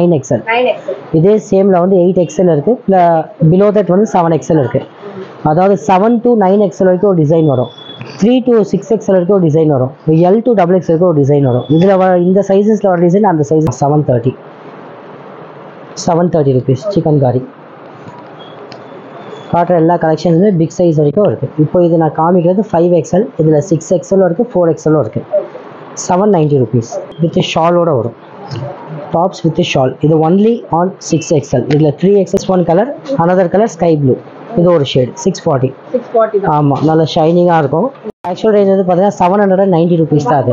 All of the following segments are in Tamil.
9XL. இதே சேம்ல வந்து 8XL இருக்கு. பிலோ தட் வந்து 7XL இருக்கு. அதாவது 7 to 9XL வரைக்கும் ஒரு டிசைன் வரும். 3 to 6XL வரைக்கும் ஒரு டிசைன் வரும். L to XXL வரைக்கும் ஒரு டிசைன் வரும். இதுல இந்த சைஸஸ்ல வர டிசைன் அந்த சைஸ் 730 rupees சிக்கன் காரி. காட்டுற எல்லா கலெக்ஷன்ஸுமே பிக் சைஸ் வரைக்கும் இருக்குது. இப்போ இது நான் காமிக்கிறது 5XL, இதில் 6XL இருக்குது, 4XL இருக்குது. 790 rupees வித் ஷாலோட வரும். Tops with shawl. இது ஒன்லி ஆன் 6XL. இதில் 3XL one colour, another colour sky blue. இது ஒரு ஷேட் 640. ஆமாம், நல்ல ஷைனிங்காக இருக்கும். ஆக்சுவல் ரேஞ்ச் வந்து பார்த்தீங்கன்னா 790 rupees தான் அது.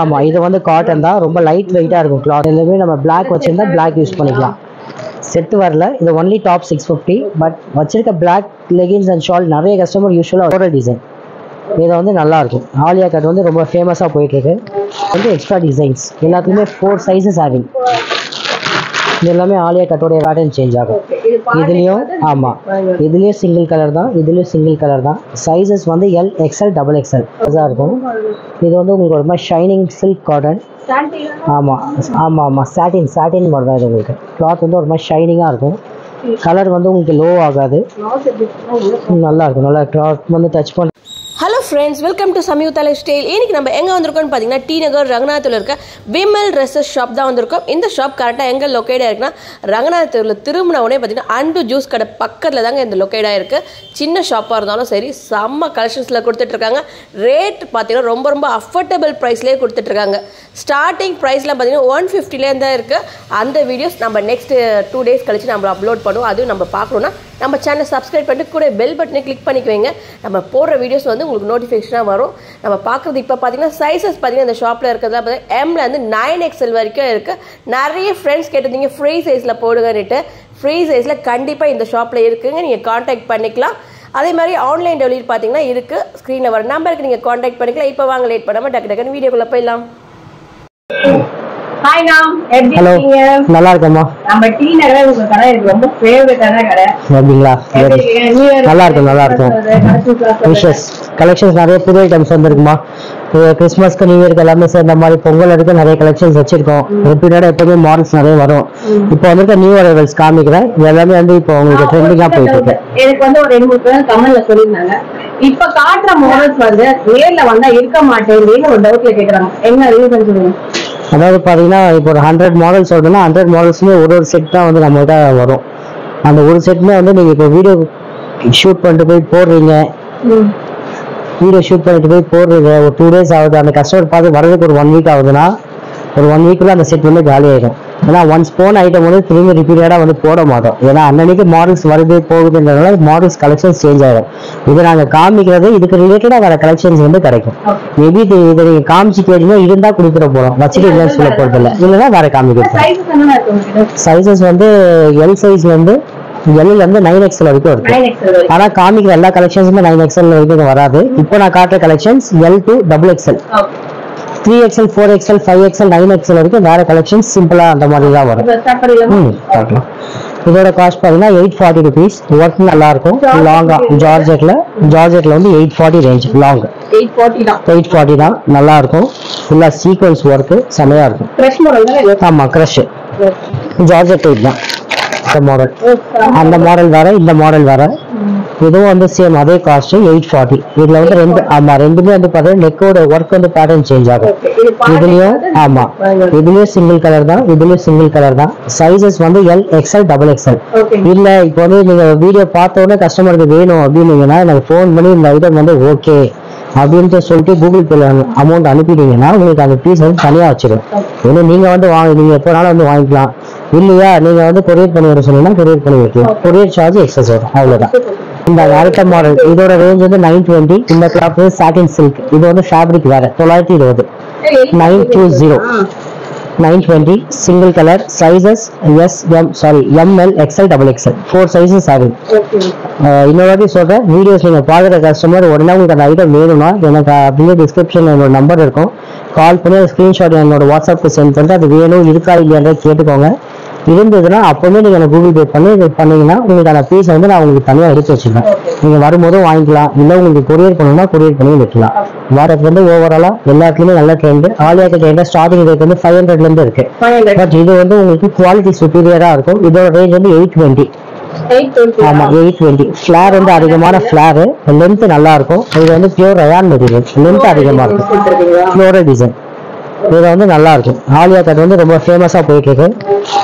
ஆமாம், இது வந்து காட்டன் தான், ரொம்ப லைட் வெயிட்டாக இருக்கும் கிளாத். எல்லாமே நம்ம பிளாக் வச்சுருந்தா பிளாக் யூஸ் பண்ணிக்கலாம். செட்டு வரல, இது ஒன்லி டாப் 650. பட் வச்சிருக்க பிளாக் லெகின்ஸ் அண்ட் ஷால் நிறைய கஸ்டமர் யூஸ்வலாக ஒரு டிசைன் இது வந்து நல்லா இருக்கும். ஆலியா கட் வந்து ரொம்ப ஃபேமஸாக போயிட்டு இருக்கு. வந்து எக்ஸ்ட்ரா டிசைன்ஸ் எல்லாத்துலேயுமே 4 sizes ஹேவிங். இது எல்லாமே ஆலியா கட்டோடைய பேட்டர்ன் சேஞ்ச் ஆகும். இதுலேயும் ஆமாம், இதுலேயும் சிங்கிள் கலர் தான், இதுலேயும் சிங்கிள் கலர் தான். சைஸஸ் வந்து L, XL, XXL தான் இருக்கும். இது வந்து உங்களுக்கு ஒரு மாதிரி ஷைனிங் சில்க் காட்டன். ஆமாம் ஆமாம் ஆமாம், சாட்டின் மாதிரி தான் இது. உங்களுக்கு கிளாத் வந்து ஒரு மாதிரி ஷைனிங்காக இருக்கும். கலர் வந்து உங்களுக்கு லோ ஆகாது, நல்லா இருக்கும். நல்லா கிளாத் வந்து டச் பண்ண. Hello friends, welcome to Samyuktha life style. இன்னைக்கு நம்ம எங்கே வந்திருக்கோம்னு பார்த்தீங்கன்னா டி நகர் ரங்கநாதத்தில் இருக்க விமல் ட்ரெஸ்ஸஸ் ஷாப் தான் வந்திருக்கோம். இந்த ஷாப் கரெக்டாக எங்கே லொக்கேட்டாக இருக்குன்னா ரங்கநாதத்தில் திரும்பின உடனே பார்த்தீங்கன்னா அண்டு ஜூஸ் கடை பக்கத்தில் தாங்க இந்த லொக்கேட்டாக இருக்குது. சின்ன ஷாப்பாக இருந்தாலும் சரி, செம்ம கலெக்ஷன்ஸில் கொடுத்துட்ருக்காங்க. ரேட் பார்த்தீங்கன்னா ரொம்ப ரொம்ப அஃபோர்டபுள் ப்ரைஸ்லேயே கொடுத்துட்ருக்காங்க. ஸ்டார்டிங் ப்ரைஸ்லாம் பார்த்தீங்கன்னா 150லேருந்து தான் இருக்குது. அந்த வீடியோஸ் நம்ம நெக்ஸ்ட் 2 days கழிச்சு நம்ம அப்லோட் பண்ணுவோம். அதுவும் நம்ம பார்க்கணுன்னா நம்ம சேனல் சப்ஸ்கிரைப் பண்ணிட்டு கூட பெல் பட்டனை கிளிக் பண்ணிக்குவீங்க. நம்ம போடுற வீடியோஸ் வந்து உங்களுக்கு நோட்டிஃபிகேஷனாக வரும். நம்ம பார்க்குறது இப்போ பார்த்தீங்கன்னா சைஸஸ் பார்த்தீங்கன்னா இந்த ஷாப்பில் இருக்கிறதா பார்த்தீங்கன்னா Mலேருந்து 9XL வரைக்கும் இருக்குது. நிறைய ஃப்ரெண்ட்ஸ் கேட்டிருந்தீங்க ஃப்ரீ சைஸில் போடுங்கன்னுட்டு. ஃப்ரீ சைஸில் கண்டிப்பாக இந்த ஷாப்பில் இருக்குங்க, நீங்கள் காண்டாக்ட் பண்ணிக்கலாம். அதே மாதிரி ஆன்லைன் டெலிவரி பார்த்தீங்கன்னா இருக்குது. ஸ்க்ரீனில் வர நம்பருக்கு நீங்கள் காண்டாக்ட் பண்ணிக்கலாம். இப்போ வாங்க, லேட் பண்ணாமல் டக்குன்னு வீடியோக்குள்ளே போயிடலாம். ஹாய் நாம், எப்படி இருக்கீங்க? நல்லா இருக்கேம்மா. நம்ம டி நகர் உங்க கடை எனக்கு ரொம்ப ஃபேவரட்டான கடை. அப்படிங்களா? நல்லா இருக்கும். விஷஸ் கலெக்ஷன்ஸ் நிறைய புது ஐட்டம்ஸ் வந்திருக்குமா. கிறிஸ்மஸ்க்கு நியூ இயர்க்கு எல்லாமே சேர்ந்த மாதிரி பொங்கல் இருக்கு, நிறைய கலெக்ஷன்ஸ் வச்சிருக்கோம். ரிப்பீட்டடா எப்பவுமே மாடல்ஸ் நிறைய வரும். இப்போ வந்துட்டு நியூ அரைவல்ஸ் காமிக்கிறேன். எல்லாமே வந்து இப்போ உங்களுக்கு ட்ரெண்டிங்கா போயிட்டு இருக்கு. எனக்கு வந்து ஒரு 2-3 பேர் கமெண்ட்ல சொல்லியிருந்தாங்க, இப்ப காட்டுற மாடல்ஸ் வந்து நேர்ல வந்தா இருக்க மாட்டேங்குதுன்னு ஒரு டவுட்ல கேக்குறாங்க. என்ன ரீசன் சொல்லுங்க? அதாவது பாத்தீங்கன்னா இப்போ ஒரு 100 மாடல்ஸ் வருதுன்னா 100 மாடல்ஸுமே ஒரு செட் தான் வந்து நம்மகிட்ட வரும். அந்த ஒரு செட்டுமே வந்து நீங்க இப்போ வீடியோ ஷூட் பண்ணிட்டு போய் போடுறீங்க, ஒரு 2 days ஆகுது, அந்த கஸ்டமர் பார்த்து வரதுக்கு ஒரு 1 week ஆகுதுன்னா ஒரு 1 weekல அந்த செட் வந்து காலி ஆயிடும். ஏன்னா ஒன்ஸ் போன ஐட்டம் வந்து திரும்பி ரிப்பீட்டடா வந்து போட மாட்டோம். ஏன்னா அன்னன்னைக்கு மாடல்ஸ் வருது போகுதுன்றதுனால மாடல்ஸ் கலெக்ஷன்ஸ் சேஞ்ச் ஆயிடும். இதை நாங்க காமிக்கிறது இதுக்கு ரிலேட்டடா வேற கலெக்ஷன்ஸ் வந்து கிடைக்கும். மேபி இதை நீங்க காமிச்சு கேட்டீங்கன்னா இருந்தா கொடுத்துட போறோம், வச்சுட்டு இல்லைன்னு சொல்ல போறது இல்லை. இல்லைன்னா வேற காமிக்கிறோம். சைசஸ் வந்து எல் சைஸ்ல இருந்து L இருந்து 9XL வரைக்கும் இருக்கு. ஆனா காமிக்கிற எல்லா கலெக்ஷன்ஸுமே 9XL வரைக்கும் வராது. இப்போ நான் காட்டுற collections L to XXL, 3XL, 4XL, 5XL, 9XL வரைக்கும் வேற கலெக்ஷன்ஸ் சிம்பிளா அந்த மாதிரி தான் வரும். இதோட காஸ்ட் பாத்தீங்கன்னா 840 rupees. ஒர்க் நல்லா இருக்கும். லாங்கா ஜார்ஜெட்ல வந்து 840 ரேஞ்ச். லாங் 840 தான், நல்லா இருக்கும். ஃபுல்லா சீக்வன்ஸ் ஒர்க் செமையா இருக்கும். ஆமா, கிரஷ் ஜார்ஜெட் டைப் தான் மாடல். அந்த மாடல் வேற, இந்த மாடல் வேற. இதுவும் வந்து சேம் அதே காஸ்ட் 840. இதுல வந்து ரெண்டுமே வந்து பாத்தீங்கன்னா நெக்கோட ஒர்க் வந்து பேட்டர்ன் சேஞ்ச் ஆகும். இதுலயும் சிங்கிள் கலர் தான். சைஸஸ் வந்து L, XL, XXL. இல்ல இப்போ வந்து நீங்க வீடியோ பார்த்த உடனே கஸ்டமருக்கு வேணும் அப்படின்னீங்கன்னா எனக்கு போன் பண்ணி இந்த ஐட்டம் வந்து ஓகே அப்படின்ட்டு சொல்லிட்டு கூகுள் பேல அமௌண்ட் அனுப்பிட்டீங்கன்னா உங்களுக்கு அந்த பீஸ் வந்து தனியா வச்சிடும். ஏன்னா நீங்க வந்து நீங்க எப்போனாலும் வந்து வாங்கிக்கலாம். இல்லையா நீங்க வந்து கொரியர் பண்ணி வர சொன்னீங்கன்னா கொரியர் பண்ணி வைக்கலாம். கொரியர் சார்ஜ் எக்ஸஸ் வரும், அவ்வளவுதான். இந்த அடுத்த மாடல் இதோட ரேஞ்ச் வந்து 920. இந்த கிளாத் சாட்டின் சில்க். இது வந்து ஃபேப்ரிக் வேற 920. 920 single colour. Sizes ML, XL, XXL 4 sizes ஆகும். இன்னொரு வாட்டி சொல்றேன், வீடியோஸ் நீங்க பாக்குற கஸ்டமர் உடனே உங்களுக்கு அந்த ஐட்டம் வேணும்னா எனக்கு அப்படியே டிஸ்கிரிப்ஷன்ல என்னோட நம்பர் இருக்கும், கால் பண்ணி ஸ்கிரீன்ஷாட் என்னோட வாட்ஸ்அப்க்கு சென்ட் பண்ணிட்டு அது வேணும் இருக்கா இல்லையான்றதை கேட்டுக்கோங்க. இருந்ததுன்னா அப்பவுமே நீங்க கூகுள் பே பண்ணி பண்ணீங்கன்னா உங்களுக்கு அந்த பீஸ் வந்து நான் உங்களுக்கு தனியாக எடுத்து வச்சுருக்கேன். நீங்கள் வரும்போதும் வாங்கிக்கலாம், இல்லை உங்களுக்கு கொரியர் பண்ணணும்னா கொரியர் பண்ணி வைக்கலாம். வாரது வந்து ஓவராலாக எல்லாத்துலேயுமே நல்ல ட்ரெண்டு. ஆலியா கட் எங்கே ஸ்டார்டிங் ரேட் வந்து 500லேருந்து இருக்கு. பட் இது வந்து உங்களுக்கு குவாலிட்டி சுப்பீரியராக இருக்கும். இதோட ரேஞ்ச் வந்து 820. ஆமா 820. ஃபிளார் வந்து அதிகமான ஃபிளார், லென்த் நல்லா இருக்கும். இது வந்து பியூர் ரயான் மெட்டீரியல், லென்த் அதிகமாக இருக்கும். ஃப்ளோரல் டிசைன் இது வந்து நல்லா இருக்கும். ஆலியா கட் வந்து ரொம்ப ஃபேமஸாக போயிட்டு இருக்கு.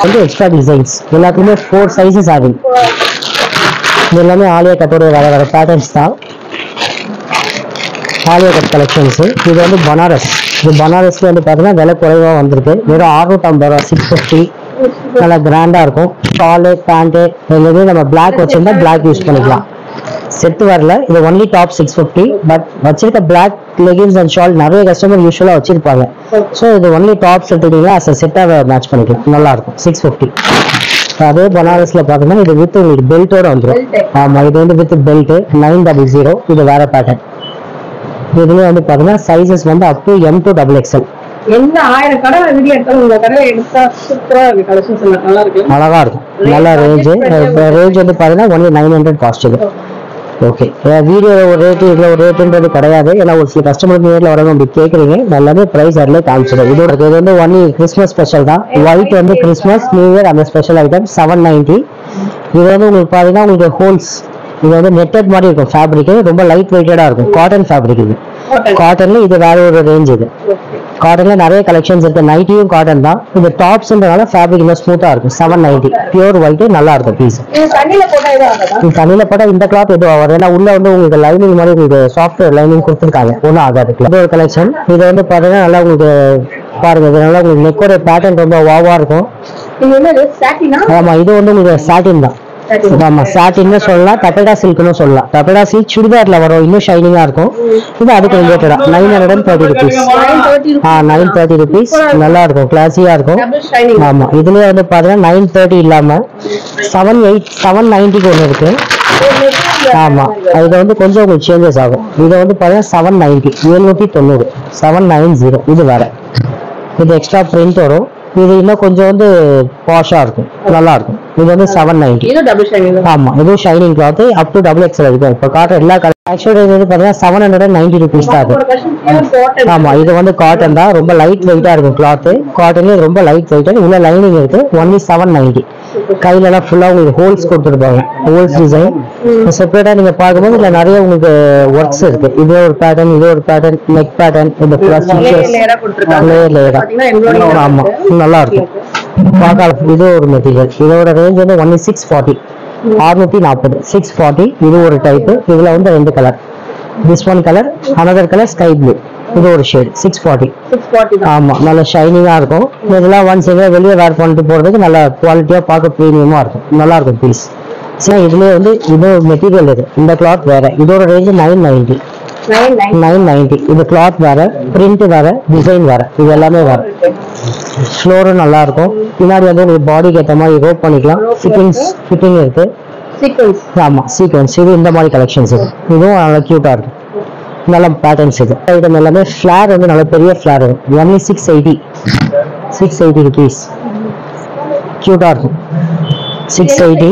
வந்து எக்ஸ்ட்ரா டிசைன்ஸ் எல்லாத்துக்குமே 4 சைஸஸ் ஆகும். இது எல்லாமே ஆலியா கட்டோட வேற பேட்டர்ன்ஸ் தான். Alia cut collections. இது வந்து பனாரஸ். இது பனாரஸ்ல வந்து பார்த்தீங்கன்னா விலை குறைவாக வந்திருக்கு. வெறும் 650 ரூபா, 650. நல்லா கிராண்டாக இருக்கும். ஷாலு பேண்ட்டு எல்லாமே நம்ம பிளாக் வச்சிருந்தா பிளாக் யூஸ் பண்ணிக்கலாம். செட்டு வரல, இது ஒன்லி டாப் 650. பட் வச்சிருக்க பிளாக் லெகின்ஸ் அண்ட் ஷால் நிறைய கஸ்டமர் யூஸ்வலாக வச்சிருப்பாங்க. ஸோ இது ஒன்லி டாப்ஸ் எடுத்துக்கிட்டீங்கன்னா அஸ் செட்டாக மேட்ச் பண்ணிக்கலாம், நல்லா இருக்கும். 650. அதே பனாரஸ்ல பார்த்தீங்கன்னா இது வித் உங்களுக்கு பெல்ட்டோட வந்துடும். ஆமாம், இது வந்து வித் பெல்ட் 900. இது வேற பேட்டர்ன். இதுலேயே வந்து பார்த்தீங்கன்னா சைஸஸ் வந்து up to M to XXL. எந்த 1000 கடை வீடியோ எடுத்தாலும் உங்க கடை எடுத்தா சூப்பரா இருக்கு. கலெக்ஷன்ஸ் நல்லா இருக்கு, அழகா இருக்கும். நல்ல ரேஞ்ச். ரேஞ்ச் வந்து பார்த்தீங்கன்னா ஒன்லி 900 காஸ்ட் இது. ஓகே, வீடியோ ஒரு ரேட்டு இதில் ஒரு ரேட்டுன்றது கிடையாது. ஏன்னா ஒரு சில கஸ்டமருக்கு நேரில் வரணும் அப்படி கேட்குறீங்க, நல்லாவே ப்ரைஸ் அதில் காமிச்சிடும். இதோட இது வந்து ஒன்லி கிறிஸ்மஸ் ஸ்பெஷல் தான். ஒயிட் வந்து கிறிஸ்மஸ் நியூ இயர் அந்த ஸ்பெஷல் ஐட்டம் 790. இது வந்து உங்களுக்கு பார்த்தீங்கன்னா உங்களுக்கு ஹோல்ஸ், இது வந்து நெட்டட் மாதிரி இருக்கும். ஃபேப்ரிக் ரொம்ப லைட் வெயிட்டடாக இருக்கும். காட்டன் ஃபேப்ரிக் இது. காட்டன்ல இது வேற ஒரு ரேஞ்ச். இது காட்டன்ல நிறைய கலெக்ஷன்ஸ் இருக்கு. நைட்டியும் காட்டன் தான். இது டாப்ஸ்ன்றதால ஃபேப்ரிக் இன்னும் ஸ்மூத்தா இருக்கும். 790 பியூர் ஒயிட், நல்லா இருக்கும் பீஸ். தண்ணியில போட்டா இந்த கிளாத் எதுவும் ஆகாது. ஏன்னா உள்ள வந்து உங்களுக்கு லைனிங் மாதிரி உங்களுக்கு சாஃப்ட்வேர் லைனிங் கொடுத்துருக்காங்க, ஒன்றும் ஆகாது. இது ஒரு கலெக்ஷன். இது வந்து பாத்தீங்கன்னா நல்லா உங்களுக்கு பாருங்க, இது நல்லா உங்களுக்கு நெக்கோட பேட்டர்ன் ரொம்ப வாவா இருக்கும். ஆமா, இது வந்து உங்களுக்கு சாட்டின் தான். ஆமா, சாட்டின்னு சொல்லலாம், டபேடா சில்க்னு சொல்லலாம். டபேடா சில்க் சுடிதார்ல வரும், இன்னும் ஷைனிங்கா இருக்கும். இது அதுக்கு ரிலேட்டடா 930 ருபீஸ். 930 ருபீஸ், நல்லா இருக்கும், கிளாஸியா இருக்கும். ஆமா, இதுலயே வந்து பாத்தீங்கன்னா 930 இல்லாம 790 ஒன்று இருக்கு. ஆமா, இது வந்து கொஞ்சம் உங்களுக்கு சேஞ்சஸ் ஆகும். இதை வந்து பாத்தீங்கன்னா 790, 790, 790. இது வேற, இது எக்ஸ்ட்ரா பிரிண்ட் வரும். இது இன்னும் கொஞ்சம் வந்து பாஷா இருக்கும், நல்லா இருக்கும். இது வந்து 790. ஆமா, இது shining cloth up to XXL இருக்கும். இப்போ காட்டுற எல்லா ஆக்சுவலி இது வந்து பாத்தீங்கன்னா 790 ருபீஸ் தான் அது. ஆமா, இது வந்து காட்டன் தான், ரொம்ப லைட் வெயிட்டா இருக்கும் கிளாத். காட்டன்ல ரொம்ப லைட் வெயிட், உள்ள லைனிங் இருக்கு. ஒன்லி 790. கையில எல்லாம் ஃபுல்லா உங்களுக்கு ஹோல்ஸ் கொடுத்துருப்பாங்க, ஹோல்ஸ் டிசைன். செப்பரேட்டா நீங்க பார்க்கும்போது இதுல நிறைய உங்களுக்கு ஒர்க்ஸ் இருக்கு. இது ஒரு பேட்டர்ன், இது ஒரு பேட்டர்ன், நெக் பேட்டர்ன், இந்த லேயர். ஆமா, நல்லா இருக்கும் பார்க்கலாம். இது ஒரு மெட்டீரியல். இதோட ரேஞ்ச் வந்து ஒன்லி 640, 640, 640. இது ஒரு டைப். இதுல வந்து 2 colour, this one colour, another colour sky blue. இது ஒரு ஷேட் 640. ஆமா, நல்ல ஷைனிங்கா இருக்கும். இதெல்லாம் ஒன்ஸ் வெளியே வேர் பண்ணிட்டு போறதுக்கு நல்ல குவாலிட்டியா பார்க்க பிரீமியமா இருக்கும், நல்லா இருக்கும் பீஸ். இதுலயே வந்து இது மெட்டீரியல் இது, இந்த கிளாத் வேற. இதோட ரேஞ்ச் 990. 990. இது கிளாத் வேற, பிரிண்ட் வேற, டிசைன் வேற, இது எல்லாமே வேற. ஃப்ளோரும் நல்லா இருக்கும். பின்னாடி வந்து உங்களுக்கு பாடிக்கு ஏற்ற மாதிரி ரோப் பண்ணிக்கலாம். ஃபிட்டிங் இருக்கு. ஆமா, சீக்வன்ஸ். இது இந்த மாதிரி கலெக்ஷன்ஸ். இதுவும் நல்லா கியூட்டா இருக்கும், நல்ல பேட்டர்ன்ஸ். இது ஐட்டம் எல்லாமே ஃபிளார் வந்து நல்ல பெரிய ஃபிளார் இருக்கும். Only 680 rupees. கியூட்டா இருக்கும். 680.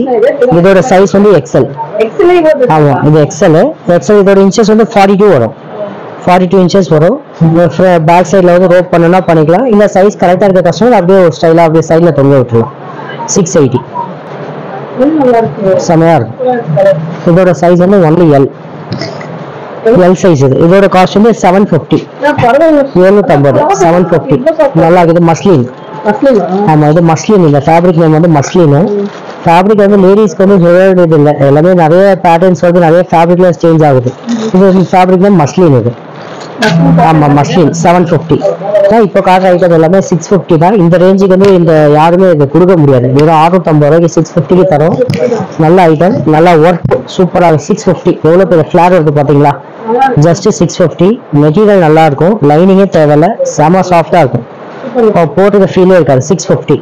இதோட சைஸ் வந்து XL. ஆமா, இது XL. இதோட இன்ச்சஸ் வந்து 42 வரும். 42 இன்ச்சஸ் வரும். பேக் சைட்ல வந்து ரோப் பண்ணனா பண்ணிக்கலாம். இல்ல சைஸ் கரெக்டா இருக்க கஸ்டமர் அப்படியே ஒரு ஸ்டைலா அப்படியே சைட்ல தொங்க விட்டுறலாம். 680 செமையா இருக்கும். இதோட சைஸ் வந்து ஒன்லி L சைஸ். இதோட காஸ்ட் வந்து 750. 750, 750. நல்லா இருக்குது. மஸ்லின். ஆமா, இது மஸ்லின். இந்த ஃபேப்ரிக் நேம் வந்து மஸ்லின். ஃபேப்ரிக் வந்து லேடிஸ்க்கு வந்து இது இல்லை, எல்லாமே நிறைய பேட்டர்ன்ஸ் வந்து நிறைய ஃபேப்ரிக்ல சேஞ்ச் ஆகுது. இது ஃபேப்ரிக் நேம் மஸ்லின். இது ஆமா, மஸ்லின் 750. இப்போ காட்டுற ஐட்டம் எல்லாமே 650 தான். இந்த ரேஞ்சுக்கு வந்து இந்த யாருமே இதை கொடுக்க முடியாது. வெறும் 650 ரூபாய்க்கு 650க்கு தரும். நல்ல ஐட்டம், நல்லா ஒர்க், சூப்பராக. 650. எவ்வளோ பெரிய ஃபிளார் இருக்கு பாத்தீங்களா? ஜஸ்ட் 650. மெட்டீரியல் நல்லா இருக்கும், லைனிங்கே தேவையில்ல, செம சாஃப்டா இருக்கும். போட்டுக்க ஃபீலே இருக்காது. 650.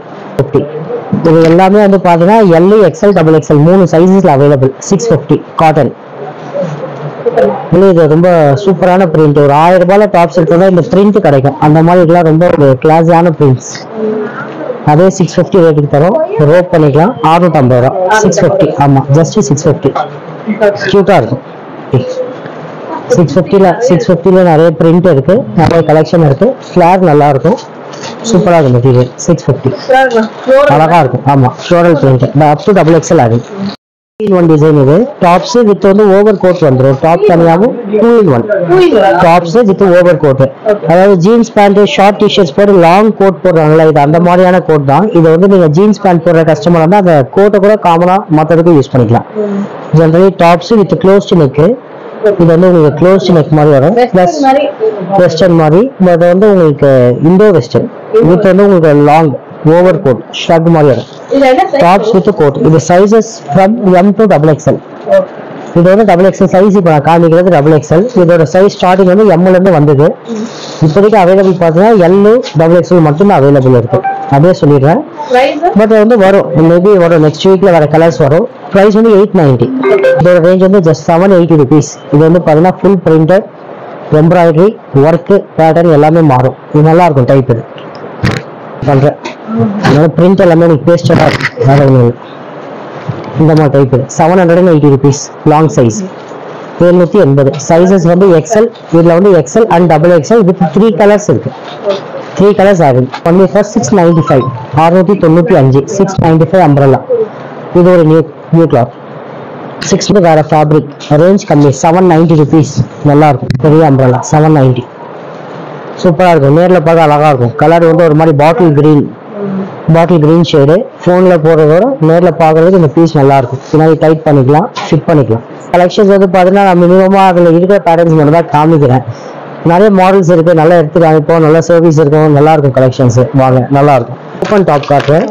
இது எல்லாமே வந்து பாத்தீங்கன்னா L, XL, XXL 3 சைஸஸ்ல அவைலபிள். 650 காட்டன். இது ரொம்ப சூப்பரான பிரிண்ட். ஒரு 1000 ரூபாயில டாப்ஸ் எடுத்தா இந்த பிரிண்ட் கிடைக்கும். அந்த மாதிரி ரொம்ப ஒரு கிளாஸான பிரிண்ட்ஸ். அதே 650 ரேட்டுக்கு தரும். ரோப் பண்ணிக்கலாம். 650 ரூபா. 650. ஆமா, ஜஸ்ட் 650. க்யூட்டாக இருக்கும். 650 நிறைய பிரிண்ட் இருக்கு, நிறைய கலெக்ஷன் இருக்கு. ஃபிளார் நல்லா இருக்கும், சூப்பராக இருக்கும் மெட்டீரியல். 650 அழகா இருக்கும். ஆமா, floral print up to XXL ஆகும். 2-in-1 டிசைன் இது. டாப்ஸ் வித் வந்து ஓவர் கோட் வந்துடும். டாப் தனியாகவும் 2-in-1 tops with over coat. அதாவது ஜீன்ஸ் பேண்ட் ஷார்ட் டிஷர்ட்ஸ் போட்டு லாங் கோட் போடுறாங்களா, இது அந்த மாதிரியான கோட் தான். இது வந்து நீங்க ஜீன்ஸ் பேண்ட் போடுற கஸ்டமர் வந்து அந்த கோட்டை கூட காமனா மற்றதுக்கு யூஸ் பண்ணிக்கலாம். Generally tops with closed neck. இது வந்து உங்களுக்கு க்ளோஸ்ட் நெக் மாதிரி வரும், பிளஸ் வெஸ்டர்ன் மாதிரி. இது வந்து உங்களுக்கு இண்டோ வெஸ்டர்ன் வித் வந்து உங்களுக்கு லாங் ஓவர் கோட் ஷர்ட் மாதிரி வரும். Tops with coat. இது sizes from M to XXL. இது வந்து XXL சைஸ். இப்போ நான் காமிக்கிறது XXL. இதோட சைஸ் ஸ்டார்டிங் வந்து M ல இருந்து வந்தது. இப்போதைக்கு அவைலபிள் பார்த்தீங்கன்னா L XXL மட்டும்தான் அவைலபிள் இருக்கு. அதே சொல்லிடுறேன். பட் வந்து வரும், மேபி வரும், நெக்ஸ்ட் வீக்ல வர கலர்ஸ் வரும். ப்ரைஸ் வந்து 890. இதோட ரேஞ்ச் வந்து ஜஸ்ட் 780 rupees. இது வந்து பார்த்தீங்கன்னா full printed embroidery work pattern எல்லாமே மாறும். இது நல்லா இருக்கும் டைப். இது பண்றேன் அதனால பிரிண்ட் எல்லாமே எனக்கு பேஸ்டடா இருக்கும். வேற ஒன்றும் இல்லை. இந்த மாதிரி type 780 rupees. Long size 780. Sizes வந்து XL. இதுல வந்து XL and XXL with 3 colours இருக்கு. 3 கலர்ஸ் ஆகும். Only for 695. 695. 695 அம்ப்ரெல்லா. இது ஒரு நியூ கிளாத். 6 வேற ஃபேப்ரிக். ரேஞ்ச் கம்மி. 790 rupees. நல்லா இருக்கும். பெரிய அம்ப்ரெல்லா 790. சூப்பரா இருக்கும். நேர்ல பார்க்க அழகா இருக்கும். கலர் வந்து ஒரு மாதிரி பாட்டில் கிரீன் ஷேடு. போன்ல போடுறதோட நேர்ல பார்க்கறதுக்கு இந்த பீஸ் நல்லா இருக்கும். பின்னாடி டைட் பண்ணிக்கலாம், ஃபிட் பண்ணிக்கலாம். கலெக்ஷன்ஸ் வந்து பாத்தீங்கன்னா நான் மினிமமா அதுல இருக்கிற பேட்டர்ன்ஸ் மட்டும் தான் காமிக்கிறேன். நிறைய மாடல்ஸ் இருக்கு, நல்லா எடுத்து காமிப்போம். நல்ல சர்வீஸ் இருக்கும், நல்லா இருக்கும் கலெக்ஷன்ஸ். வாங்க, நல்லா இருக்கும். ஓப்பன் டாப் காட்டுறேன்.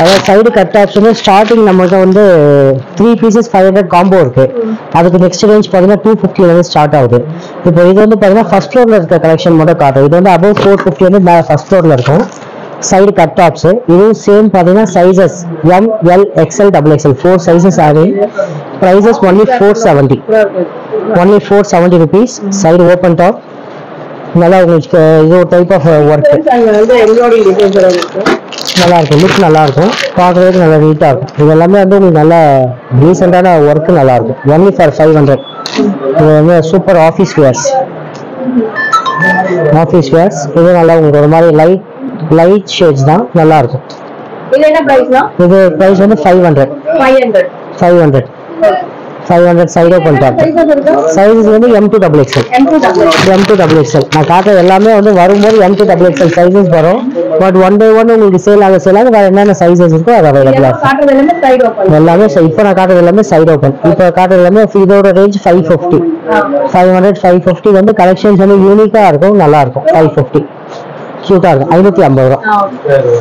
அதாவது சைடு கட் ஆப்ஷன் ஸ்டார்டிங் நம்மகிட்ட வந்து 3 pieces 500 காம்போ இருக்கு. அதுக்கு நெக்ஸ்ட் ரேஞ்ச் பார்த்தீங்கன்னா 250 வந்து ஸ்டார்ட் ஆகுது. இப்போ இது வந்து பார்த்தீங்கன்னா ஃபர்ஸ்ட் ஃப்ளோர்ல இருக்க கலெக்ஷன் மட்டும் காட்டும். இது வந்து அபவ் 450 வந்து மேலே ஃபர்ஸ்ட் ஃப்ளோர்ல இருக்கும். சைடு கட் டாப்ஸ் இதுவும் சேம் பார்த்தீங்கன்னா sizes M, L, XL, XXL 4 sizes ஆகும். Prices only 470 rupees. Side open top. நல்லா உங்களுக்கு இது ஒரு டைப் ஆஃப் ஒர்க் நல்லா இருக்கும். லுக் நல்லா இருக்கும், பார்க்கறதுக்கு நல்லா நீட்டாக இருக்கும். இது எல்லாமே வந்து உங்களுக்கு நல்லா ரீசெண்டான ஒர்க்கு நல்லா இருக்கும். Only for 500. இது வந்து சூப்பர் ஆஃபீஸ் வேர்ஸ். இது நல்லா உங்களுக்கு ஒரு மாதிரி லைட் ஷேட்ஸ் தான், நல்லா இருக்கும். இது பிரைஸ் வந்து 500. 500 சைடு ஓப்பன் டாப். சைஸஸ் வந்து M to XXL. நான் காட்டுற எல்லாமே வந்து வரும்போது M to XXL சைஸஸ் வரும். பட் ஒன் பை ஒன் உங்களுக்கு சேல் ஆக வேற என்னென்ன சைஸஸ் இருக்கோ அது அவைலபிளா இருக்கும். எல்லாமே இப்போ நான் காட்டுறது எல்லாமே சைடு ஓப்பன். இப்போ காட்டுறது எல்லாமே இதோட ரேஞ்ச் 550. 550 வந்து கலெக்ஷன்ஸ் வந்து யூனிக்கா இருக்கும், நல்லா இருக்கும். 550 கியூட்டா இருக்கும். 550 ரூபா.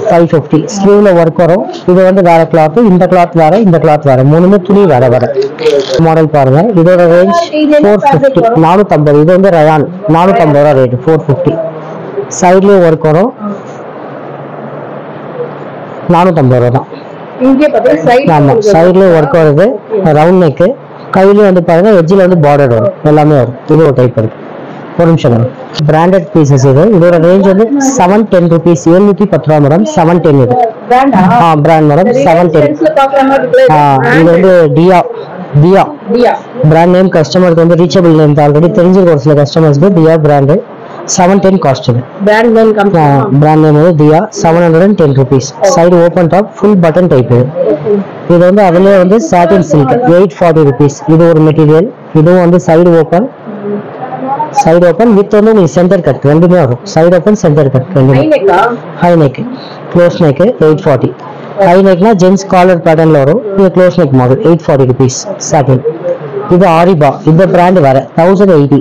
550 ஸ்லீவ்ல ஒர்க் வரும். இது வந்து வேற கிளாத், இந்த கிளாத் வேற, இந்த கிளாத் வேற, மூணுமே துணி வேற. மாடல் பாருங்க. இதோட ரேஞ்ச் 450. 450. இது வந்து ரயான் 450 ரூபா ரேட். 450. சைட்லயே ஒர்க் வரும். 450 ரூபா தான். ஆமா, சைட்லயே ஒர்க் வருது. Round neck. கையிலயும் வந்து பாருங்க எட்ஜில் வந்து பார்டர் வரும். எல்லாமே வரும். இது ஒரு டைப் இருக்கு. ஒரு நிமிஷம். பிராண்டட் பீசஸ் இது. இதோட ரேஞ்ச் வந்து 710 rupees. 710 ரூபா மேடம். 710 இது. Brand madam. 710. இது வந்து டியா பிராண்ட் நேம். கஸ்டமருக்கு வந்து ரீச்சபிள் நேம் ஆல்ரெடி தெரிஞ்சிருக்க ஒரு சில கஸ்டமர்ஸ்க்கு. டியா பிராண்டு. 710 காஸ்ட். பிராண்ட் நேம் வந்து டியா. 710 rupees. Side open top, full button type. இது வந்து அதுலயே வந்து சாட்டின் சில்க் 840 rupees. இது ஒரு மெட்டீரியல். இதுவும் வந்து சைடு ஓப்பன் வித் வந்து உங்களுக்கு சென்டர் கட் ரெண்டுமே வரும். சைடு ஓப்பன், சென்டர் கட் ரெண்டுமே. High neck, close neck 840. High நெக்னா ஜென்ஸ் காலர் பேட்டர்ன்ல வரும். இது close neck model 840 rupees. Satin. இது ஆரிபா. இந்த பிராண்ட் வேற 1080.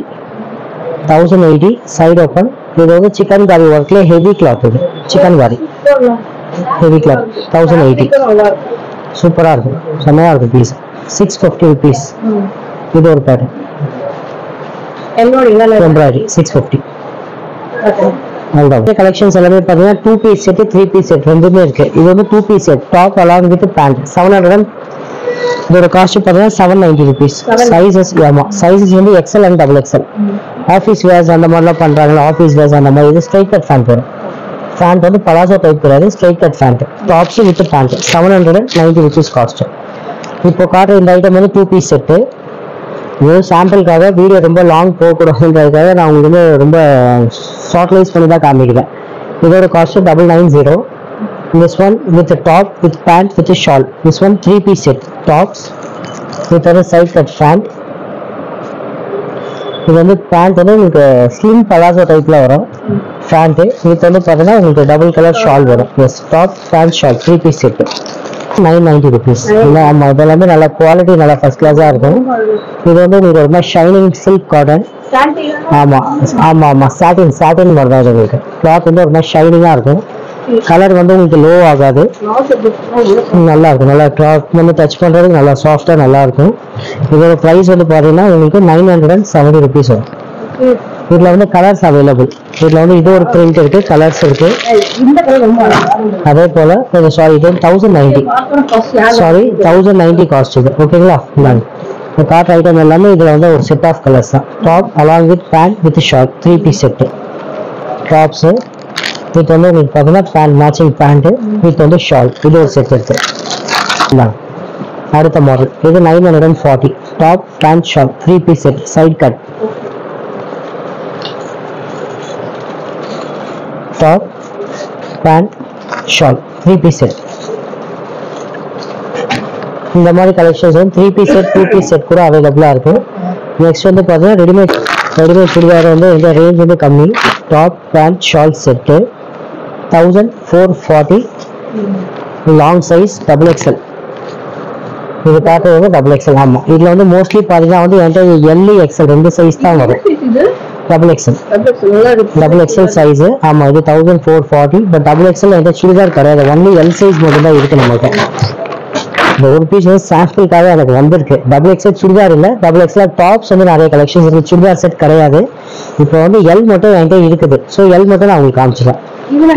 Side open. இது வந்து சிக்கன் காரி ஒர்க்ல ஹெவி கிளாத். இது சிக்கன் காரி ஹெவி கிளாத் 1080. சூப்பரா இருக்கும், செம்மையா இருக்கும் பீஸ். 650 rupees. இது ஒரு பேட்டர்ன் எம்ப்ராய்டரி 650. கலெக்ஷன்ஸ் எல்லாமே பாத்தீங்கன்னா 2 piece செட், 3 piece செட் ரெண்டுமே இருக்கு. இது வந்து 2 piece set, top along with pant 700. இதோட காஸ்ட் பாத்தீங்கன்னா 790 rupees. சைஸஸ் சைஸஸ் வந்து XL and XXL. Office wears அந்த மாதிரிலாம் பண்றாங்களா, ஆஃபீஸ் வேர்ஸ் அந்த மாதிரி. இது ஸ்ட்ரைட் கட் பேண்ட் வரும். பேண்ட் வந்து பலாசோ டைப் கிடையாது, straight cut pant. Tops with pant 790 rupees cost. இப்போ காட்டுற இந்த ஐட்டம் வந்து 2 piece செட்டு. இது சாம்பிளுக்காக வீடியோ ரொம்ப லாங் போகக்கூடாதுன்றதுக்காக நான் உங்களுக்கு வந்து ரொம்ப ஷார்ட்லைஸ் பண்ணி தான் காமிக்கிறேன். இதோட cost 990. This one with a top, with pant, with a shawl. This one 3-piece set. Tops with a side cut pant. இது வந்து பேண்ட் வந்து உங்களுக்கு ஸ்லிம் பலாசோ டைப்ல வரும். பேண்ட் இது வந்து பார்த்தீங்கன்னா உங்களுக்கு டபுள் கலர் ஷால் வரும். Yes, top pant shawl 3-piece set 990 rupees. ஆமாம், இதெல்லாமே நல்ல குவாலிட்டி, நல்லா ஃபர்ஸ்ட் கிளாஸாக இருக்கும். இது வந்து உங்களுக்கு ரொம்ப ஷைனிங் சில்க் காட்டன். ஆமாம் ஆமாம் ஆமாம், சாட்டின் மாதிரி தான் இது. உங்களுக்கு கிளாத் வந்து ரொம்ப ஷைனிங்காக இருக்கும். கலர் வந்து உங்களுக்கு லோ ஆகாது, நல்லா இருக்கும். நல்லா கிளாத் வந்து டச் பண்ணுறதுக்கு நல்லா சாஃப்டாக நல்லா இருக்கும். இதோட ப்ரைஸ் வந்து பார்த்தீங்கன்னா உங்களுக்கு 970 rupees வரும். இதில் வந்து கலர்ஸ் அவைலபிள். இதில் வந்து இது ஒரு பிரிண்ட் இருக்கு, கலர்ஸ் இருக்கு. அதே போல சாரி, இது 1090 காஸ்ட் இது. ஓகேங்களா? இந்த கார்ட் ஐட்டம் எல்லாமே இதில் வந்து ஒரு செட் ஆஃப் கலர்ஸ் தான். Top along with pant with short 3-piece set. Tops with வந்து உங்களுக்கு பார்த்தீங்கன்னா பேண்ட், மேட்சிங் பேண்ட்டு வித் வந்து ஷால், இது ஒரு செட் இருக்கு. அடுத்த மாடல் இது 940. Top pant shawl 3-piece set, side cut. Top pant shawl 3-piece set. இந்த மாதிரி கலெக்ஷன்ஸ் வந்து 3-piece செட், 2-piece செட் கூட அவைலபிளாக இருக்கு. நெக்ஸ்ட் வந்து பார்த்தீங்கன்னா ரெடிமேட் சுடிதார் வந்து இந்த ரேஞ்ச் வந்து கம்மி. Top pant shawl set 1440. Long size XXL. இது பார்க்கறது வந்து XXL. ஆமாம், இதில் வந்து மோஸ்ட்லி பார்த்தீங்கன்னா வந்து என்கிட்ட LXL 2 சைஸ் தான் வரும். XXL size. ஆமாம், இது 1440. பட் XXL என்கிட்ட சுடிதார் கிடையாது, ஒன்லி L சைஸ் மட்டும் தான் இருக்கு நம்மகிட்ட. இந்த ஒரு பீஸ் வந்து சாம்பிளுக்காக எனக்கு வந்திருக்கு. XXL சுடிதார் இல்லை, XXL டாப்ஸ் வந்து நிறைய கலெக்ஷன்ஸ் இருக்கு. சுடிதார் செட் கிடையாது. இப்போ வந்து L மட்டும் என்கிட்ட இருக்குது. ஸோ L மட்டும் நான் உங்களுக்கு காமிச்சிடுறேன்.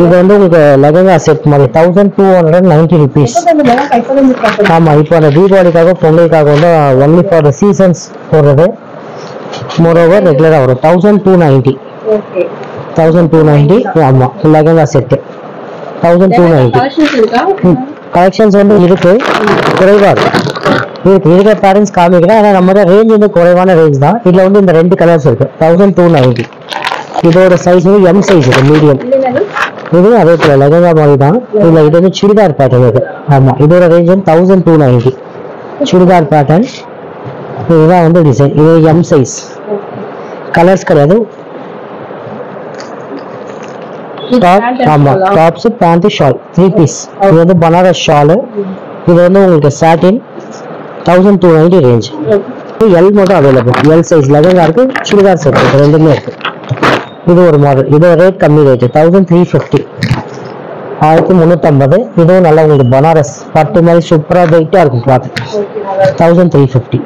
இது வந்து உங்களுக்கு லெஹங்கா செட் மாதிரி 1290 rupees. ஆமாம், இப்போ அந்த தீபாவளிக்காக பொங்கலுக்காக வந்து ஒன்லி ஃபார் த சீசன்ஸ் போடுறது. மோரோவர் ரெகுலராக வரும் 1290. ஆமாம், லெஹங்கா செட்டு 1290. கலெக்ஷன்ஸ் வந்து இருக்கு, குறைவாக இருக்கு. இருக்கிற பேரண்ட்ஸ் காமிக்கிறேன். ஆனால் நம்ம ரேஞ்ச் வந்து குறைவான ரேஞ்ச் தான். இதில் வந்து இந்த 2 கலர்ஸ் இருக்கு 1290. இதோட சைஸ் வந்து M சைஸ் இருக்கு, மீடியம். இது அதே போல லெஹங்கா மாதிரி தான். இதில் இது வந்து சுடிதார் பேட்டர்ன் இருக்கு. ஆமாம், இதோட ரேஞ்ச் வந்து 1290. சுடிதார் பேட்டர்ன் இதுதான் வந்து டிசைன். இது M சைஸ். கலர்ஸ் கிடையாது. டாப், ஆமாம், டாப்ஸ் பேண்ட் ஷால் 3-piece. இது வந்து பனாரஸ் ஷாலு. இது வந்து உங்களுக்கு சாட்டின் 1290 ரேஞ்ச். எல் மட்டும் அவைலபிள். எல் சைஸ் லெஹங்கா இருக்கு, சுடிதார் செட் இருக்கு, ரெண்டுமே இருக்கு. இது ஒரு மாடல். இதோட ரேட் கம்மி ரேட் 1350. 1350. இதுவும் நல்லா உங்களுக்கு பனாரஸ் பட்டு மாதிரி சூப்பராக வெயிட்டாக இருக்கும் கிளாத். 1350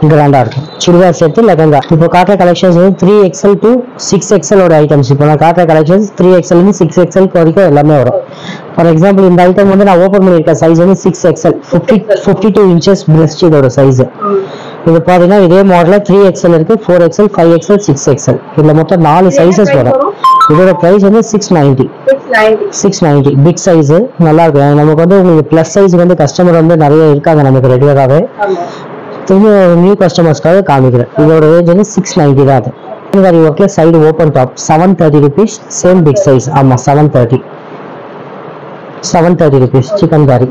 கிராண்டா இருக்கும். சுடிதார் செட்டு லெஹங்கா. இப்போ காட்டுற கலெக்ஷன்ஸ் வந்து 3XL to 6XL ஓட ஐட்டம்ஸ். இப்போ நான் காட்டுற கலெக்ஷன்ஸ் 3XL to 6XL வரைக்கும் எல்லாமே வரும். ஃபார் எக்ஸாம்பிள் இந்த ஐட்டம் வந்து நான் ஓப்பன் பண்ணியிருக்க சைஸ் வந்து 6XL 52 inches பிரெஸ்ட் இதோட சைஸ். இது பார்த்தீங்கன்னா இதே மாடலில் 3XL இருக்கு, 4XL, 5XL, 6XL. இதில் மொத்தம் 4 சைஸஸ் வரும். இதோட ப்ரைஸ் வந்து 690. பிக் சைஸ் நல்லா இருக்கும். நமக்கு வந்து உங்களுக்கு ப்ளஸ் சைஸ் வந்து கஸ்டமர் வந்து நிறைய இருக்காங்க நமக்கு ரெகுலராகவே. நியூ கஸ்டமர்ஸ்க்காக காமிக்கிறேன். இதோட ரேஞ்ச் வந்து 690 தான். அது சிக்கன்காரி ஒர்க்கில் side open top 730 rupees. Same big size. ஆமாம், 730 rupees சிக்கன்காரி.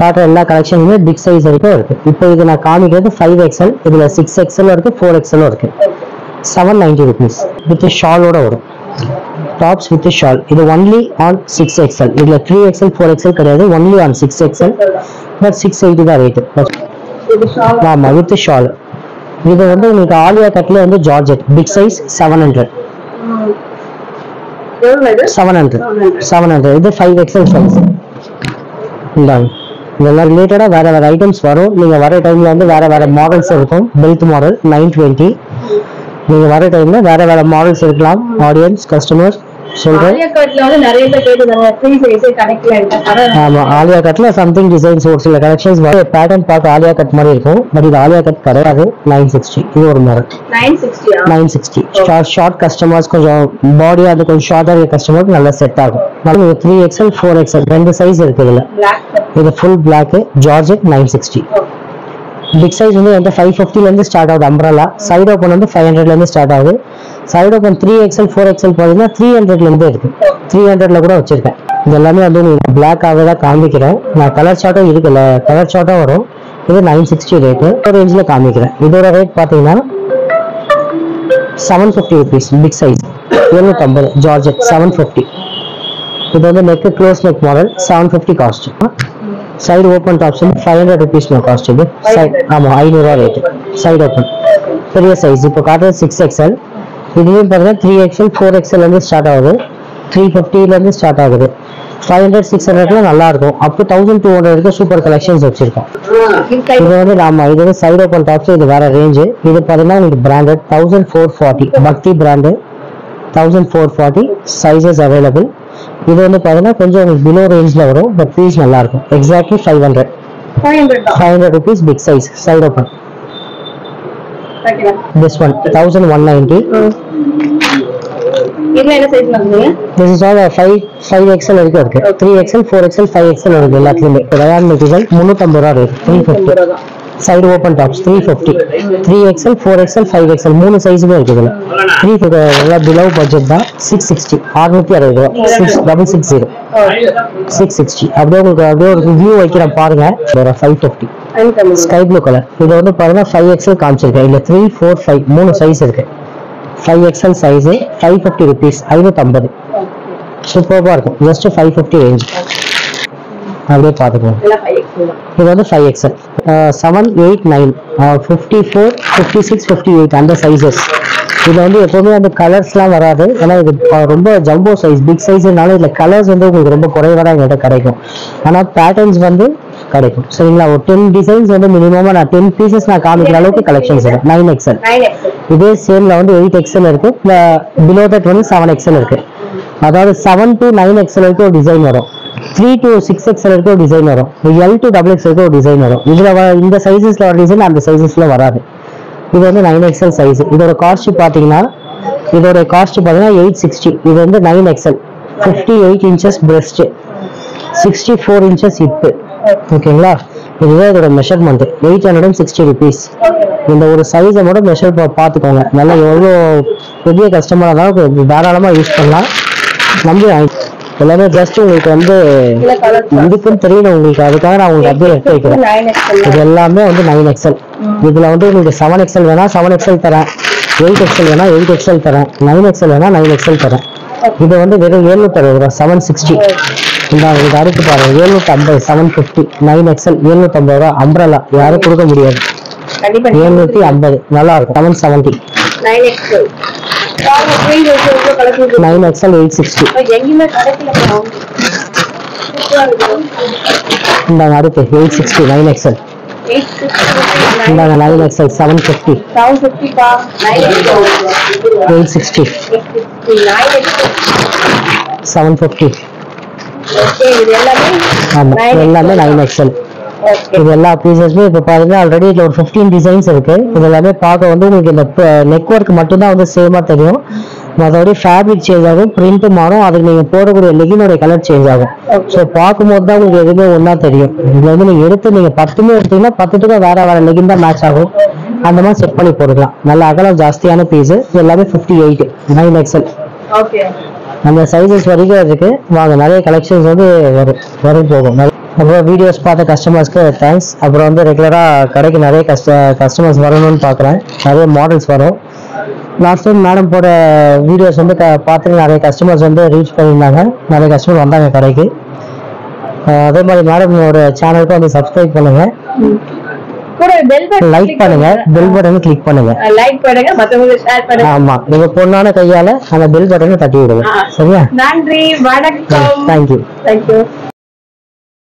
காட்டுற எல்லா கலெக்ஷனுமே பிக் சைஸ் வரைக்கும் இருக்கு. இப்போ இது நான் காமிக்கிறது 5XL. இதில் 6XL இருக்கு, 4XL இருக்கு. 790 rupees வித் ஷாலோட வரும். Tops with shawl. இது ஒன்லி ஆன் 6XL. இதில் 3XL 4XL கிடையாது, ஒன்லி ஆன் 6XL. பட் 680 தான் ரேட்டு. ஆமாம், வித் ஷால். இது வந்து உங்களுக்கு ஆலியா கட்ல வந்து ஜார்ஜெட் பிக் சைஸ் 700. இது 5XL சைஸ். இந்தாங்க, இதெல்லாம் ரிலேட்டடாக வேற ஐட்டம்ஸ் வரும். நீங்கள் வர டைமில் வந்து வேற மாடல்ஸ் இருக்கும். Belt model 920. நீங்கள் வர டைமில் வேற மாடல்ஸ் இருக்கலாம். ஆடியன்ஸ் கஸ்டமர்ஸ் சொல்றேன். ஆமா, ஆலியா கட்ல சம்திங் டிசைன்ஸ் ஒரு சில கலெக்ஷன்ஸ் பேட்டர்ன் பார்க்க ஆலியா கட் மாதிரி இருக்கும். பட் இது ஆலியா கட் கிடையாது. 960. இது ஒரு மாடல் 960. ஷார்ட் கஸ்டமர்ஸ், கொஞ்சம் பாடியா அது கொஞ்சம் ஷார்ட்டா இருக்க கஸ்டமருக்கு நல்லா செட் ஆகும். 3XL 4XL 2 சைஸ் இருக்கு. இதுல இது full black georgette 960. Big size வந்து என்கிட்ட 550 ஸ்டார்ட் ஆகுது அம்ப்ரல்லா. சைடு ஓப்பன் வந்து 500 ஸ்டார்ட் ஆகுது. சைடு ஓப்பன் 3XL 4XL பார்த்தீங்கன்னா 300 இருக்கு. 300 கூட வச்சிருக்கேன். இது எல்லாமே வந்து உங்களுக்கு பிளாக்காகவே தான் காமிக்கிறேன். நான் கலர் ஷார்ட்டும் இருக்குல்ல, கலர் ஷார்ட்டும் வரும். இது 960 ரேட்டு. ஒரு ரேஞ்சில் காமிக்கிறேன். இதோட ரேட் பார்த்தீங்கன்னா 750 rupees பிக் சைஸ் 750 ஜார்ஜெட் 750. இது வந்து neck close neck model 750 cost. Side open tops வந்து 500 rupees காஸ்ட். இது ஆமாம் 500 ரேட்டு. சைடு ஓப்பன் பெரிய சைஸ் இப்போ காட்டுறது 6XL. இதுலேயும் பார்த்தீங்கன்னா 3XL 4XL ஸ்டார்ட் ஆகுது. 350 ஸ்டார்ட் ஆகுது. 500 600 நல்லா இருக்கும். அப் டு 1200 சூப்பர் கலெக்ஷன்ஸ் வச்சிருக்கோம். இது வந்து இது வந்து சைடு ஓப்பன் டாப்ஸ். இது வேற ரேஞ்சு. இது பார்த்தீங்கன்னா உங்களுக்கு பிராண்டட் 1440 பக்தி பிராண்டு 1440 சைஸஸ் அவைலபிள். இது வந்து பார்த்தீங்கன்னா கொஞ்சம் உங்களுக்கு பிலோ ரேஞ்சில் வரும். பட் பீஸ் நல்லா இருக்கும். Exactly 500 rupees big size side open. This one 1190. இதுல என்ன சைஸ்ல இருக்குங்க? This is all 5XL வரைக்கும் இருக்கு. 3XL 4XL 5XL இருக்கு எல்லாத்துலயுமே. ரயான் மெட்டீரியல் 350 ரூபாய் rate. 350. Side open tops 350. 3XL 4XL 5XL மூணு சைஸுமே இருக்கு இதுல. 350 பிலோ பட்ஜெட் தான். 660 660 ரூபாய். 6660 660. அப்படியே உங்களுக்கு அப்படியே ஒரு வியூ வைக்கிறேன் பாருங்க. 550 ஸ்கை ப்ளூ கலர். இது வந்து பாருங்க 5XL காமிச்சிருக்கேன். இல்ல 3 4 5 மூணு சைஸ் இருக்கு. 5XL size 550 rupees 550. சூப்பராக இருக்கும். Just 550 range. அப்படியே பார்த்துக்கோங்க. இது வந்து 5XL 7 8 9 54 56 58 அந்த சைஸஸ். இதில் வந்து எப்போவுமே அந்த கலர்ஸ்லாம் வராது. ஏன்னா இது ரொம்ப ஜம்போ சைஸ் பிக் சைஸ்னால இதில் கலர்ஸ் வந்து உங்களுக்கு ரொம்ப குறைவாக தான் எங்கள்கிட்ட கிடைக்கும். ஆனால் பேட்டர்ன்ஸ் வந்து கிடைக்கும். சரிங்களா? ஒரு 10 டிசைன்ஸ் வந்து மினிமமாக நான் 10 பீசஸ் நான் காமிக்கிற அளவுக்கு கலெக்ஷன்ஸ் இருக்கு. 9XL. இதே சேம்ல வந்து 8XL இருக்கு. பிலோ தட் வந்து 7XL இருக்கு. அதாவது 7 to 9XL வரைக்கும் ஒரு டிசைன் வரும். 3 to 6XL வரைக்கும் ஒரு டிசைன் வரும். L to XXL வரைக்கும் ஒரு டிசைன் வரும். இதுல இந்த சைஸஸ்ல வர டிசைன் அந்த சைஸஸ்ல வராது. இது வந்து 9XL சைஸ். இதோட காஸ்ட் பாத்தீங்கன்னா 860. இது வந்து 9XL 58 inches breast 64 inches hip. ஓகேங்களா? இதுதான் இதோட மெஷர்மெண்ட். 860 rupees. இந்த ஒரு சைஸை மட்டும் மெஷர் பார்த்துக்கோங்க. நல்லா எவ்வளோ பெரிய கஸ்டமராக இருந்தாலும் தாராளமாக யூஸ் பண்ணலாம். நம்பி எல்லாமே ஜஸ்ட் உங்களுக்கு வந்து இதுக்குன்னு தெரியல உங்களுக்கு. அதுக்காக நான் உங்களுக்கு அப்படியே எடுத்து வைக்கிறேன். இது எல்லாமே வந்து 9XL. இதுல வந்து உங்களுக்கு 7XL வேணா 7XL தரேன். 8XL வேணா 8XL தரேன். 9XL வேணா 9XL தரேன். இது வந்து வெறும் 760 ரூபா 760. இந்த இது அடுத்து பாருங்க 750 750 9XL 750 ரூபா. அம்ப்ரல்லா யாரும் கொடுக்க முடியாது. 750 நல்லா இருக்கும். 770 9XL 860. இந்த அடுத்து 860 9XL. இந்த 9XL 750 860 750. ஆமா எல்லாமே 9XL. இது எல்லா பீசஸுமே இப்போ பாத்தீங்கன்னா ஆல்ரெடி இதுல ஒரு 15 டிசைன்ஸ் இருக்கு. இது எல்லாமே பார்க்க வந்து உங்களுக்கு இந்த நெக் ஒர்க் மட்டும் தான் வந்து சேமா தெரியும். மற்றபடி ஃபேப்ரிக் சேஞ்ச் ஆகும், பிரிண்ட் மாறும், அதுக்கு நீங்க போடக்கூடிய லெகினோட கலர் சேஞ்ச் ஆகும். ஸோ பார்க்கும்போது தான் உங்களுக்கு எதுவுமே ஒன்னா தெரியும். இதுல வந்து நீங்க எடுத்து நீங்க 10மே எடுத்தீங்கன்னா 10த்துக்கும் வேற வேற லெகின் தான் மேட்ச் ஆகும். அந்த மாதிரி செட் பண்ணி போட்டுக்கலாம். நல்ல அகலம் ஜாஸ்தியான பீஸ். இது எல்லாமே 58 9XL. அந்த சைஸஸ் வரைக்கும் இருக்கு. வாங்க நிறைய கலெக்ஷன்ஸ் வந்து வரும் போகும். அப்புறம் வீடியோஸ் பார்த்த கஸ்டமர்ஸ்க்கு தேங்க்ஸ். அப்புறம் வந்து ரெகுலராக கடைக்கு நிறைய கஸ்டமர்ஸ் வரணும்னு பார்க்குறேன். நிறைய மாடல்ஸ் வரும். லாஸ்ட் டைம் மேடம் போட வீடியோஸ் வந்து பார்த்துட்டு நிறைய கஸ்டமர்ஸ் வந்து ரீச் பண்ணியிருந்தாங்க. நிறைய கஸ்டமர் வந்தாங்க கடைக்கு. அதே மாதிரி மேடமோட சேனலுக்கு வந்து சப்ஸ்கிரைப் பண்ணுங்க, லைக் பண்ணுங்க, பெல் பட்டனை கிளிக் பண்ணுங்க, லைக் பண்ணுங்க, மத்தவங்களுக்கு ஷேர் பண்ணுங்க. ஆமா, நீங்க பொண்ணான கையால அந்த பெல் பட்டனை தட்டி விடுங்க. சரியா? நன்றி, வணக்கம். தேங்க்யூ. தேங்க்யூ.